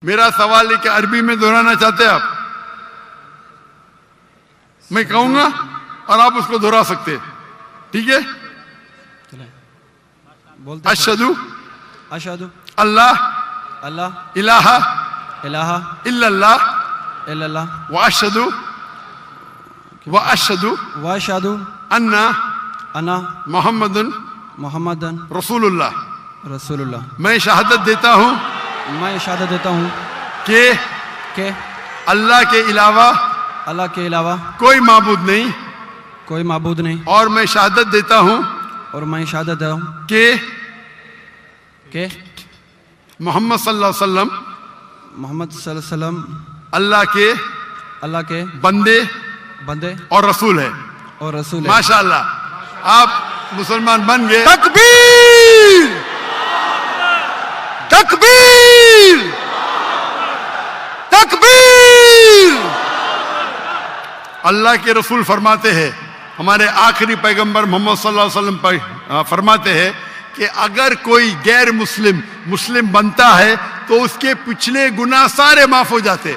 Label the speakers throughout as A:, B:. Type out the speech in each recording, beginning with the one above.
A: میرا سوال ہے کہ عربی میں دہرانا چاہتے ہیں آپ؟ میں کہوں گا اور آپ اس کو دہرا سکتے ہیں، ٹھیک ہے؟ اشہدو
B: اشہدو
A: اللہ
B: اللہ
A: الہ
B: الہ
A: الا اللہ
B: الا اللہ
A: واشہدو
B: واشہدو
A: انا
B: انا
A: محمد
B: محمد
A: رسول اللہ۔
B: رسول اللہ۔
A: میں شہادت دیتا ہوں
B: میں شہادت دیتا ہوں
A: کہ اللہ کے علاوہ کوئی معبود نہیں،
B: کوئی معبود نہیں،
A: اور میں شہادت دیتا ہوں
B: اور میں شہادت دیتا ہوں
A: کہ محمد صلی اللہ علیہ وسلم
B: محمد صلی اللہ علیہ وسلم
A: اللہ کے بندے اور رسول ہے۔
B: اور رسول ہے۔
A: ماشاءاللہ آپ مسلمان بن گئے۔
C: تکبیر تکبیر تکبیر۔
A: اللہ کے رسول فرماتے ہیں، ہمارے آخری پیغمبر محمد صلی اللہ علیہ وسلم فرماتے ہیں کہ اگر کوئی غیر مسلم بنتا ہے تو اس کے پچھلے گناہ سارے معاف ہو جاتے۔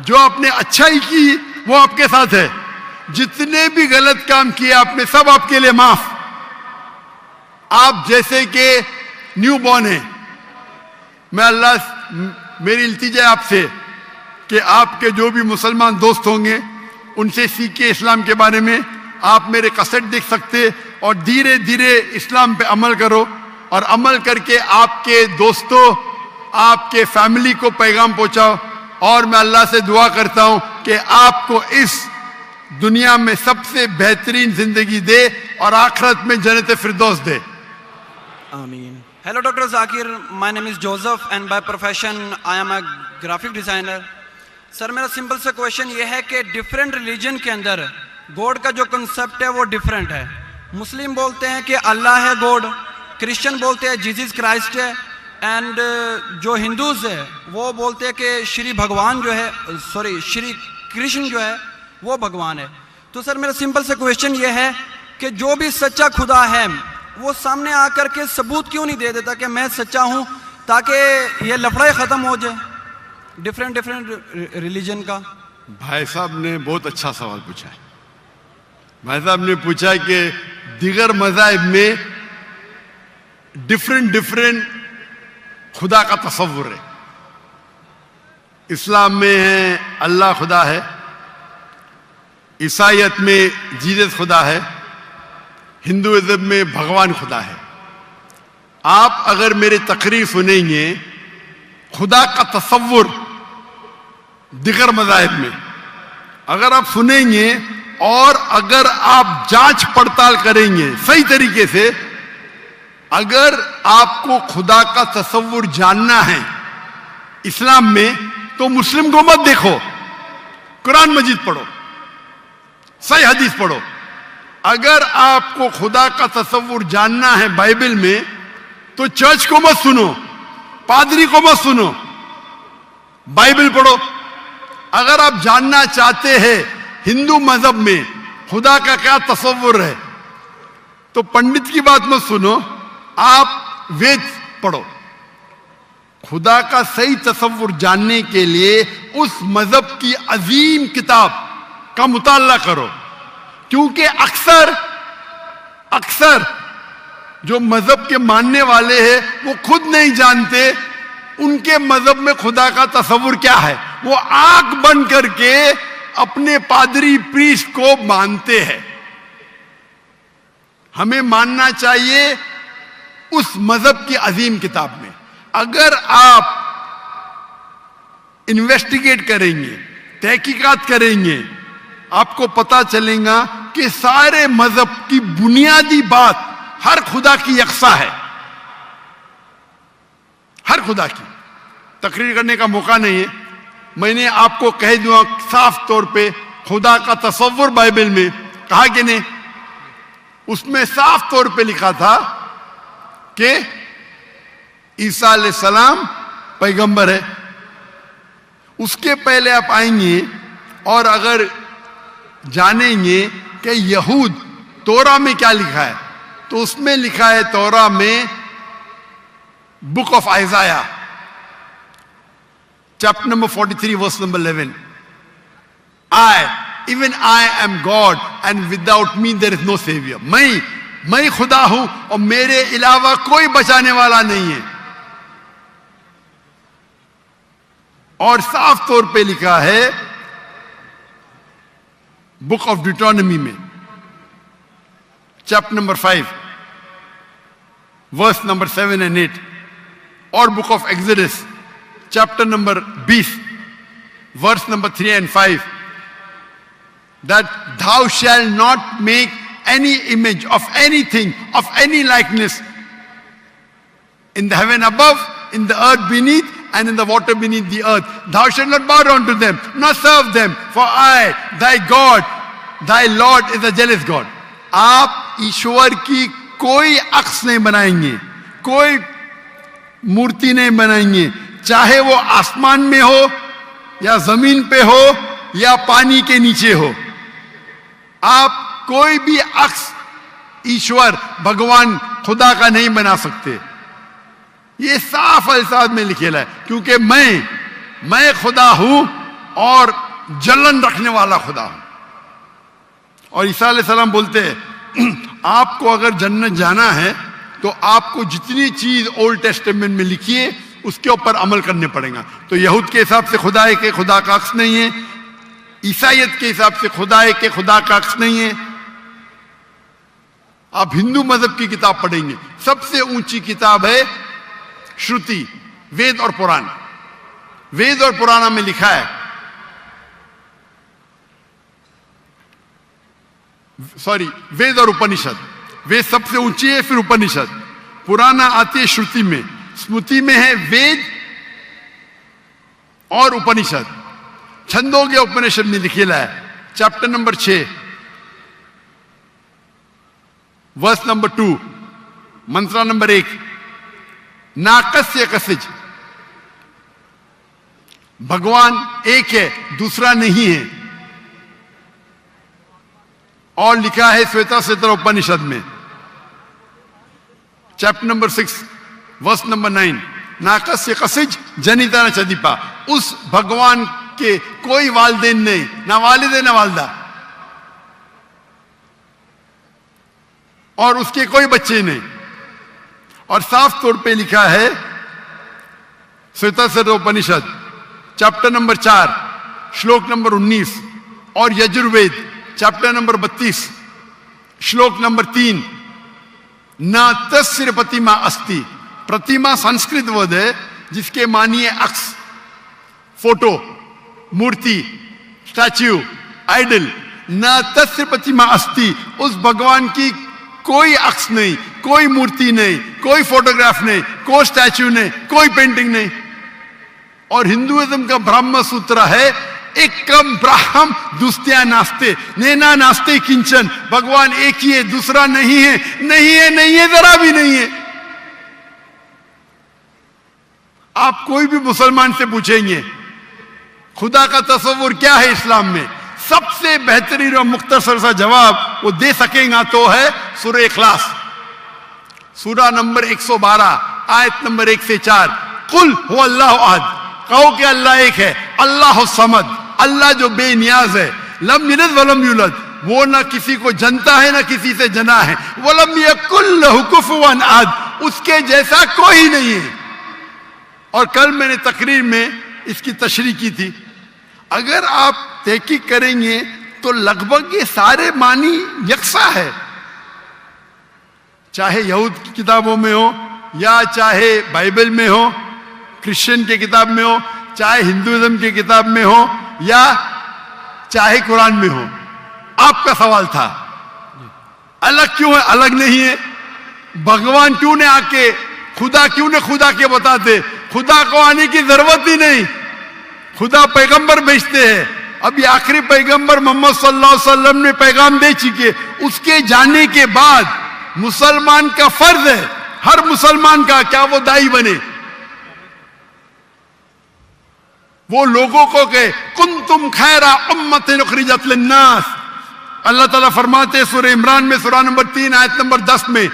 A: جو آپ نے اچھائی کی وہ آپ کے ساتھ ہے، جتنے بھی غلط کام کیے آپ نے سب آپ کے لیے معاف۔ آپ جیسے کہ نیو بورن ہیں، میری التجا ہے آپ سے کہ آپ کے جو بھی مسلمان دوست ہوں گے ان سے سیکھیں اسلام کے بارے میں۔ آپ میرے کیسٹ دیکھ سکتے اور دھیرے دھیرے اسلام پہ عمل کرو، اور عمل کر کے آپ کے دوستوں آپ کے فیملی کو پیغام پہنچاؤ۔ اور میں اللہ سے دعا کرتا ہوں کہ آپ کو اس دنیا میں سب سے بہترین زندگی دے اور آخرت میں جنت فردوس دے۔
B: آمین۔ Hello Dr. Zakir, my name is Joseph and by profession I am a graphic designer. سر میرا سمپل سا کویشچن یہ ہے کہ ڈیفرنٹ ریلیجن کے اندر گوڈ کا جو کنسپٹ ہے وہ ڈیفرنٹ ہے۔ مسلم بولتے ہیں کہ اللہ ہے گوڈ، کرسچن بولتے ہیں جیزس کرائسٹ ہے، اینڈ جو ہندوز ہے وہ بولتے ہیں کہ شری بھگوان جو ہے شری کرشن جو ہے وہ بھگوان ہے۔ تو سر میرا سمپل سا کویشچن یہ ہے کہ جو بھی سچا خدا ہے وہ سامنے آ کر کے ثبوت کیوں نہیں دے دیتا کہ میں سچا ہوں، تاکہ یہ لفڑے ختم ہو جائے ڈیفرنٹ ریلیجن کا؟
A: بھائی صاحب نے بہت اچھا سوال پوچھا ہے۔ بھائی صاحب نے پوچھا کہ دیگر مذاہب میں ڈیفرنٹ خدا کا تصور ہے۔ اسلام میں ہے اللہ خدا ہے، عیسائیت میں جیزس خدا ہے، ہندوازم میں بھگوان خدا ہے۔ آپ اگر میری تقریر سنیں گے خدا کا تصور دیگر مذاہب میں اگر آپ سنیں گے اور اگر آپ جانچ پڑتال کریں گے صحیح طریقے سے، اگر آپ کو خدا کا تصور جاننا ہے اسلام میں تو مسلم کو مت دیکھو، قرآن مجید پڑھو، صحیح حدیث پڑھو۔ اگر آپ کو خدا کا تصور جاننا ہے بائبل میں تو چرچ کو مت سنو، پادری کو مت سنو، بائبل پڑھو۔ اگر آپ جاننا چاہتے ہیں ہندو مذہب میں خدا کا کیا تصور ہے تو پنڈت کی بات مت سنو، آپ وید پڑھو۔ خدا کا صحیح تصور جاننے کے لیے اس مذہب کی عظیم کتاب کا مطالعہ کرو، کیونکہ اکثر جو مذہب کے ماننے والے ہیں وہ خود نہیں جانتے ان کے مذہب میں خدا کا تصور کیا ہے۔ وہ آنکھ بند کر کے اپنے پادری پریسٹ کو مانتے ہیں۔ ہمیں ماننا چاہیے اس مذہب کی عظیم کتاب میں۔ اگر آپ انویسٹیگیٹ کریں گے، تحقیقات کریں گے، آپ کو پتا چلے گا کہ سارے مذہب کی بنیادی بات ہر خدا کی یکساں ہے، ہر خدا کی۔ تقریر کرنے کا موقع نہیں ہے، میں نے آپ کو کہہ دوں صاف طور پہ خدا کا تصور بائبل میں کہا کہ نہیں، اس میں صاف طور پہ لکھا تھا کہ عیسیٰ علیہ السلام پیغمبر ہے۔ اس کے پہلے آپ آئیں گے اور اگر جانیں گے کہ یہود تورا میں کیا لکھا ہے تو اس میں لکھا ہے تورا میں book of آئزایا chapter number 43, verse number 11. Even I am God, and without me there is no savior. میں خدا ہوں اور میرے علاوہ کوئی بچانے والا نہیں ہے. اور صاف طور پہ لکھا ہے بک آف ڈیوٹرانومی میں chapter number 5 verse number 7 and 8, اور book of Exodus chapter number 20 verse number 3 and 5, that thou shalt not make any image of anything, of any likeness, in the heaven above, in the earth beneath, and in the water beneath the earth. Thou shalt not bow down to them, nor serve them, for I, thy God, thy Lord, is a jealous God. آپ ایشور کی کوئی عکس نہیں بنائیں گے, کوئی مورتی نہیں بنائیں گے, چاہے وہ آسمان میں ہو یا زمین پہ ہو یا پانی کے نیچے ہو. آپ کوئی بھی عکس ایشور بھگوان خدا کا نہیں بنا سکتے. یہ صاف الفاظ میں لکھا ہے, کیونکہ میں خدا ہوں اور جلن رکھنے والا خدا ہوں. اور عیسیٰ علیہ السلام بولتے ہیں آپ کو اگر جنت جانا ہے تو آپ کو جتنی چیز اولڈ ٹیسٹمنٹ میں لکھی ہے اس کے اوپر عمل کرنے پڑے گا. تو یہود کے حساب سے خدا ہے کہ خدا کا عکس نہیں ہے, عیسائیت کے حساب سے خدا ہے کہ خدا کا عکس نہیں ہے. آپ ہندو مذہب کی کتاب پڑھیں گے, سب سے اونچی کتاب ہے شروتی, وید اور پران. وید اور پرانا میں لکھا ہے, وید اور اپنشد. وید سب سے اونچی ہے, پھر اپنشد. پرانا آتی ہے شروتی میں, اسمرتی میں ہے وید اور اپنشد. چھندوگیہ اپنشد میں لکھا ہے chapter number 6 verse number 2, mantra number 1, ناکسیہ کسج, بھگوان ایک ہے, دوسرا نہیں ہے. اور لکھا ہے سویتا ستر اپنشد میں چیپٹر نمبر 6 ورس نمبر 9, ناکسیہ کسج جنیتا نہ چدیپا. اس بھگوان کے کوئی والدین نہیں, نہ والد نہ والدہ, اور اس کے کوئی بچے نہیں. اور صاف طور پہ لکھا ہے سویتا ستر اپنشد چیپٹر نمبر 4 شلوک نمبر 19, اور یجروید چیپٹر نمبر 32 شلوک نمبر 3, نہ تسر پتیما استی. پرتیما سنسکرت ورڈ ہے جس کے معنی ہے عکس, فوٹو, مورتی, اسٹیچو, آئیڈل. نہ تسر پتیما استی, اس بھگوان کی کوئی عکس نہیں, کوئی مورتی نہیں, کوئی فوٹوگراف نہیں, کوئی اسٹیچو نہیں, کوئی پینٹنگ نہیں. اور ہندوازم کا برہم سوتر ہے ایکم براہم دوستیا ناستے, نینا ناستے کنچن. بھگوان ایک ہی ہے, دوسرا نہیں ہے, نہیں ہے, نہیں ہے, ذرا بھی نہیں ہے. آپ کوئی بھی مسلمان سے پوچھیں گے خدا کا تصور کیا ہے اسلام میں, سب سے بہترین اور مختصر سا جواب وہ دے سکیں گا تو ہے سورہ اخلاص, سورہ نمبر 112 آیت نمبر 1 سے 4. قل هو اللہ احد, کہو کہ اللہ ایک ہے, اللہ الصمد, اللہ جو بے نیاز ہے, لم یلد ولم یولد, وہ نہ کسی کو جنتا ہے نہ کسی سے جنا ہے, ولم یکن لہ کفوا احد, اس کے جیسا کوئی نہیں ہے. اور کل میں نے تقریر میں اس کی تشریح کی تھی. اگر آپ تحقیق کریں گے تو لگ بھگ یہ سارے معنی یکساں ہے, چاہے یہود کی کتابوں میں ہو یا چاہے بائبل میں ہو, کرسچن کی کتاب میں ہو, چاہے ہندوازم کی کتاب میں ہو یا چاہے قرآن میں ہو. آپ کا سوال تھا الگ کیوں ہے, الگ نہیں ہے. بھگوان کیوں نے آ کے خدا کیوں نے خدا کے بتاتے, خدا کو آنے کی ضرورت ہی نہیں. خدا پیغمبر بھیجتے ہیں. ابھی آخری پیغمبر محمد صلی اللہ علیہ وسلم نے پیغام دے چکے. اس کے جانے کے بعد مسلمان کا فرض ہے, ہر مسلمان کا, کیا وہ دائی بنے, وہ لوگوں کو کہ کنتم خیر امۃ اخرجت للناس. اللہ تعالیٰ فرماتے سورہ عمران میں سورہ نمبر 3 آیت نمبر 10 میں,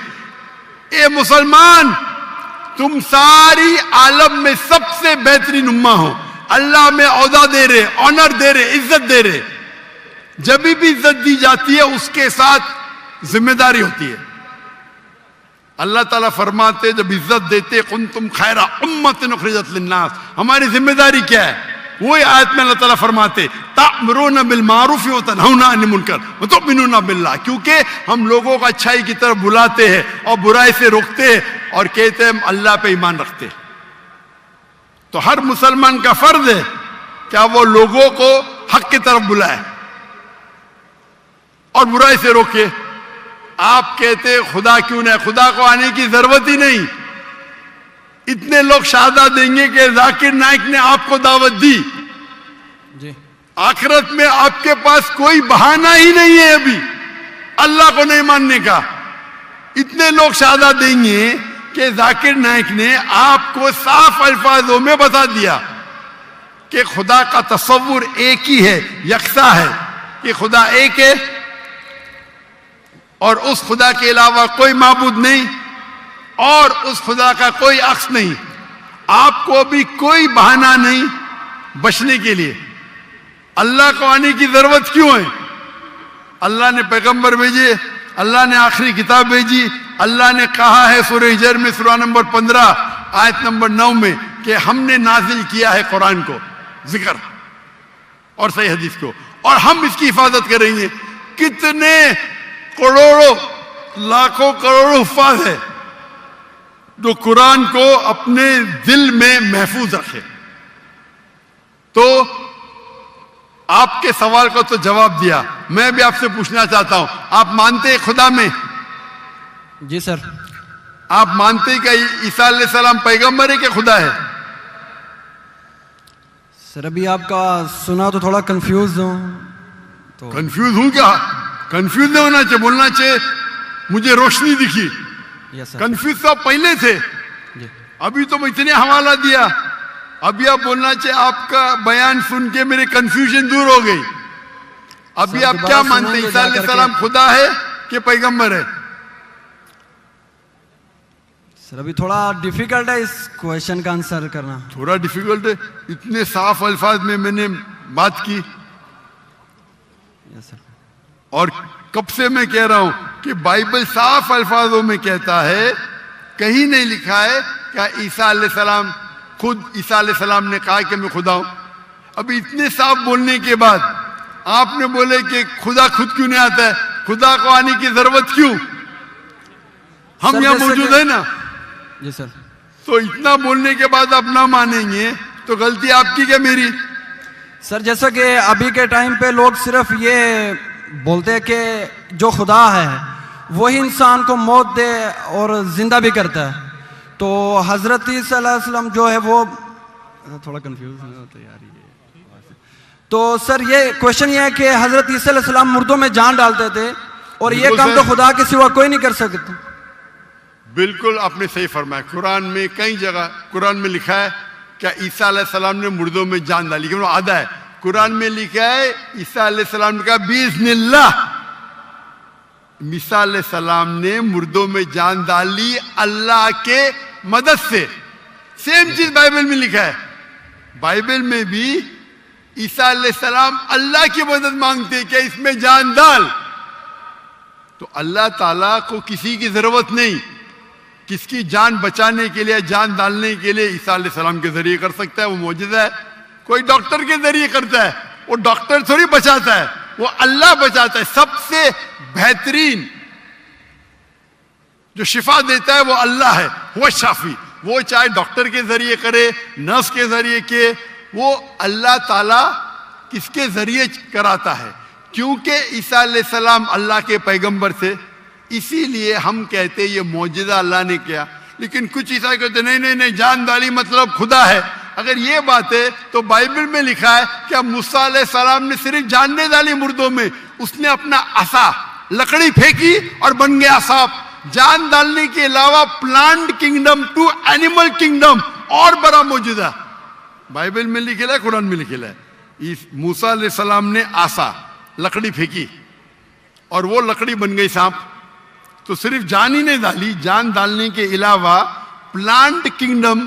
A: اے مسلمان تم ساری عالم میں سب سے بہترین امہ ہو. اللہ میں عہدہ دے رہے, آنر دے رہے, عزت دے رہے. جب بھی عزت دی جاتی ہے اس کے ساتھ ذمہ داری ہوتی ہے. اللہ تعالیٰ فرماتے جب عزت دیتے کنتم خیر امۃ اخرجت للناس, ہماری ذمہ داری کیا ہے؟ وہی آیت میں اللہ تعالیٰ فرماتے تأمرون بالمعروف وتنہون عن المنکر وتؤمنون باللہ, کیونکہ ہم لوگوں کو اچھائی کی طرف بلاتے ہیں اور برائی سے روکتے ہیں اور کہتے ہیں ہم اللہ پہ ایمان رکھتے ہیں. تو ہر مسلمان کا فرض ہے کیا وہ لوگوں کو حق کی طرف بلائے اور برائی سے روکے. آپ کہتے خدا کیوں نہیں, خدا کو آنے کی ضرورت ہی نہیں. اتنے لوگ شہادہ دیں گے کہ ذاکر نائک نے آپ کو دعوت دی,
B: جی
A: آخرت میں آپ کے پاس کوئی بہانہ ہی نہیں ہے ابھی اللہ کو نہیں ماننے کا. اتنے لوگ شہادہ دیں گے کہ ذاکر نائک نے آپ کو صاف الفاظوں میں بتا دیا کہ خدا کا تصور ایک ہی ہے, یکساں ہے, کہ خدا ایک ہے اور اس خدا کے علاوہ کوئی معبود نہیں اور اس خدا کا کوئی عکس نہیں. آپ کو ابھی کوئی بہانہ نہیں بچنے کے لیے. اللہ کو آنے کی ضرورت کیوں ہے؟ اللہ نے پیغمبر بھیجے, اللہ نے آخری کتاب بھیجی. اللہ نے کہا ہے سورہ ہجر میں سورہ نمبر 15 آیت نمبر 9 میں کہ ہم نے نازل کیا ہے قرآن کو, ذکر اور صحیح حدیث کو, اور ہم اس کی حفاظت کریں گے. کتنے کروڑوں لاکھوں کروڑوں حفاظ ہے جو قرآن کو اپنے دل میں محفوظ رکھے. تو آپ کے سوال کو تو جواب دیا, میں بھی آپ سے پوچھنا چاہتا ہوں, آپ مانتے ہیں خدا میں؟
B: جی سر.
A: آپ مانتے ہیں کہ عیسیٰ علیہ السلام پیغمبر ہے کہ خدا ہے؟
B: سر ابھی آپ کا سنا تو تھوڑا کنفیوز ہوں. تو
A: کنفیوز ہوں کیا؟ کنفیوز نہیں ہونا چاہیے, بولنا چاہیے مجھے روشنی دکھی.
B: یس سر.
A: کنفیوز تو آپ پہلے تھے,
B: جی
A: ابھی تو میں اتنے حوالہ دیا. ابھی آپ بولنا چاہیے آپ کا بیان سن کے میرے کنفیوژن دور ہو گئی. ابھی
B: سر
A: آپ
B: دوبارہ
A: کیا
B: سنیں
A: مانتے ہیں,
B: گے
A: عیسیٰ
B: جا
A: علیہ
B: کر کے.
A: السلام خدا ہے کہ پیغمبر ہے؟
B: سر ابھی تھوڑا ڈیفیکلٹ ہے اس کویشچن کا آنسر کرنا.
A: تھوڑا ڈیفیکلٹ ہے, اتنے صاف الفاظ میں نے بات کی.
B: یس سر.
A: اور کب سے میں کہہ رہا ہوں کہ بائبل صاف الفاظوں میں کہتا ہے, کہیں نہیں لکھا ہے کہ عیسیٰ علیہ السلام خود عیسیٰ علیہ السلام نے کہا کہ میں خدا ہوں. ابھی اتنے صاف بولنے کے بعد آپ نے بولے کہ خدا خود کیوں نہیں آتا ہے, خدا کو آنے کی ضرورت کیوں؟ ہم
B: سر
A: یہاں
B: جیسے
A: موجود
B: کہ-
A: ہیں نا.
B: جی سر.
A: تو اتنا بولنے کے بعد آپ نہ مانیں گے تو غلطی آپ کی کیا میری؟
B: سر جیسا کہ ابھی کے ٹائم پہ لوگ صرف یہ بولتے ہیں کہ جو خدا ہے وہی انسان کو موت دے اور زندہ بھی کرتا ہے. تو حضرت صلی اللہ علیہ وسلم جو ہے وہ تھوڑا کنفیوز ہوتا ہے یار یہ. تو سر یہ کویشچن یہ ہے کہ حضرت عیسیٰ علیہ السلام مردوں میں جان ڈالتے تھے اور یہ
A: بالکل
B: کام
A: سر.
B: تو خدا کے سوا کوئی نہیں کر سکتا.
A: بالکل آپ نے صحیح فرمایا. قرآن میں کئی جگہ قرآن میں لکھا ہے کہ عیسیٰ علیہ السلام نے مردوں میں جان ڈالی, لیکن وہ آدھا ہے. قرآن میں لکھا ہے عیسیٰ علیہ السلام نے کہا بِإِذْنِ اللَّهِ, عیسیٰ علیہ السلام نے مردوں میں جان ڈالی اللہ کے مدد سے. سیم چیز بائبل میں لکھا ہے. بائبل میں بھی عیسیٰ علیہ السلام اللہ کی مدد مانگتے کہ اس میں جان ڈال. تو اللہ تعالیٰ کو کسی کی ضرورت نہیں, کس کی جان بچانے کے لیے جان ڈالنے کے لیے عیسیٰ علیہ السلام کے ذریعے کر سکتا ہے. وہ معجزہ ہے. کوئی ڈاکٹر کے ذریعے کرتا ہے, وہ ڈاکٹر تھوڑی بچاتا ہے, وہ اللہ بچاتا ہے. سب سے بہترین جو شفا دیتا ہے وہ اللہ ہے, وہ شافی. وہ چاہے ڈاکٹر کے ذریعے کرے, نرس کے ذریعے کے, وہ اللہ تعالیٰ کس کے ذریعے کراتا ہے. کیونکہ عیسیٰ علیہ السلام اللہ کے پیغمبر تھے, اسی لیے ہم کہتے یہ معجزہ اللہ نے کیا. لیکن کچھ عیسائی کہتے نہیں نہیں نہیں, جان ڈالی مطلب خدا ہے. اگر یہ بات ہے تو بائبل میں لکھا ہے کہ موسیٰ علیہ السلام نے صرف جان نہیں ڈالی مردوں میں, اس نے اپنا عصا لکڑی پھینکی اور بن گیا سانپ. جان ڈالنے کے علاوہ plant kingdom to animal kingdom اور بڑا معجزہ بائبل میں لکھا ہے, قرآن میں لکھا ہے. موسیٰ علیہ السلام نے عصا لکڑی پھینکی اور وہ لکڑی بن گئی سانپ. تو صرف جان ہی نہیں ڈالی, جان ڈالنے کے علاوہ plant kingdom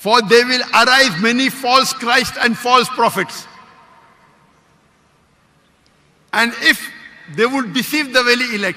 A: For they will arise many false Christ and false prophets. And if they would deceive the very elect,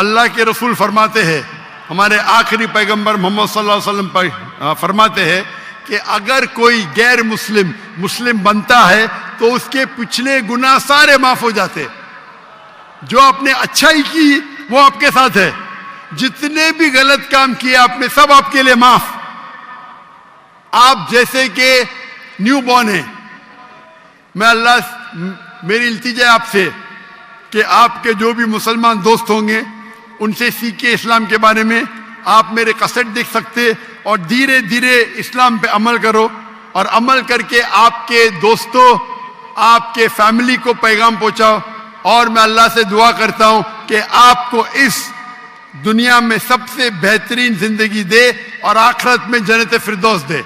A: اللہ کے رسول فرماتے ہیں, ہمارے آخری پیغمبر محمد صلی اللہ علیہ وسلم فرماتے ہیں کہ اگر کوئی غیر مسلم مسلم بنتا ہے تو اس کے پچھلے گناہ سارے معاف ہو جاتے. جو آپ نے اچھائی کی وہ آپ کے ساتھ ہے, جتنے بھی غلط کام کیے آپ نے سب آپ کے لیے معاف. آپ جیسے کہ نیو بورن ہیں, میں اللہ میری التجا ہے آپ سے کہ آپ کے جو بھی مسلمان دوست ہوں گے ان سے سیکھیں اسلام کے بارے میں. آپ میرے کسٹ دیکھ سکتے اور دھیرے دھیرے اسلام پہ عمل کرو, اور عمل کر کے آپ کے دوستوں آپ کے فیملی کو پیغام پہنچاؤ. اور میں اللہ سے دعا کرتا ہوں کہ آپ کو اس دنیا میں سب سے بہترین زندگی دے اور آخرت میں جنت فردوس دے.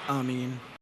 B: آمین.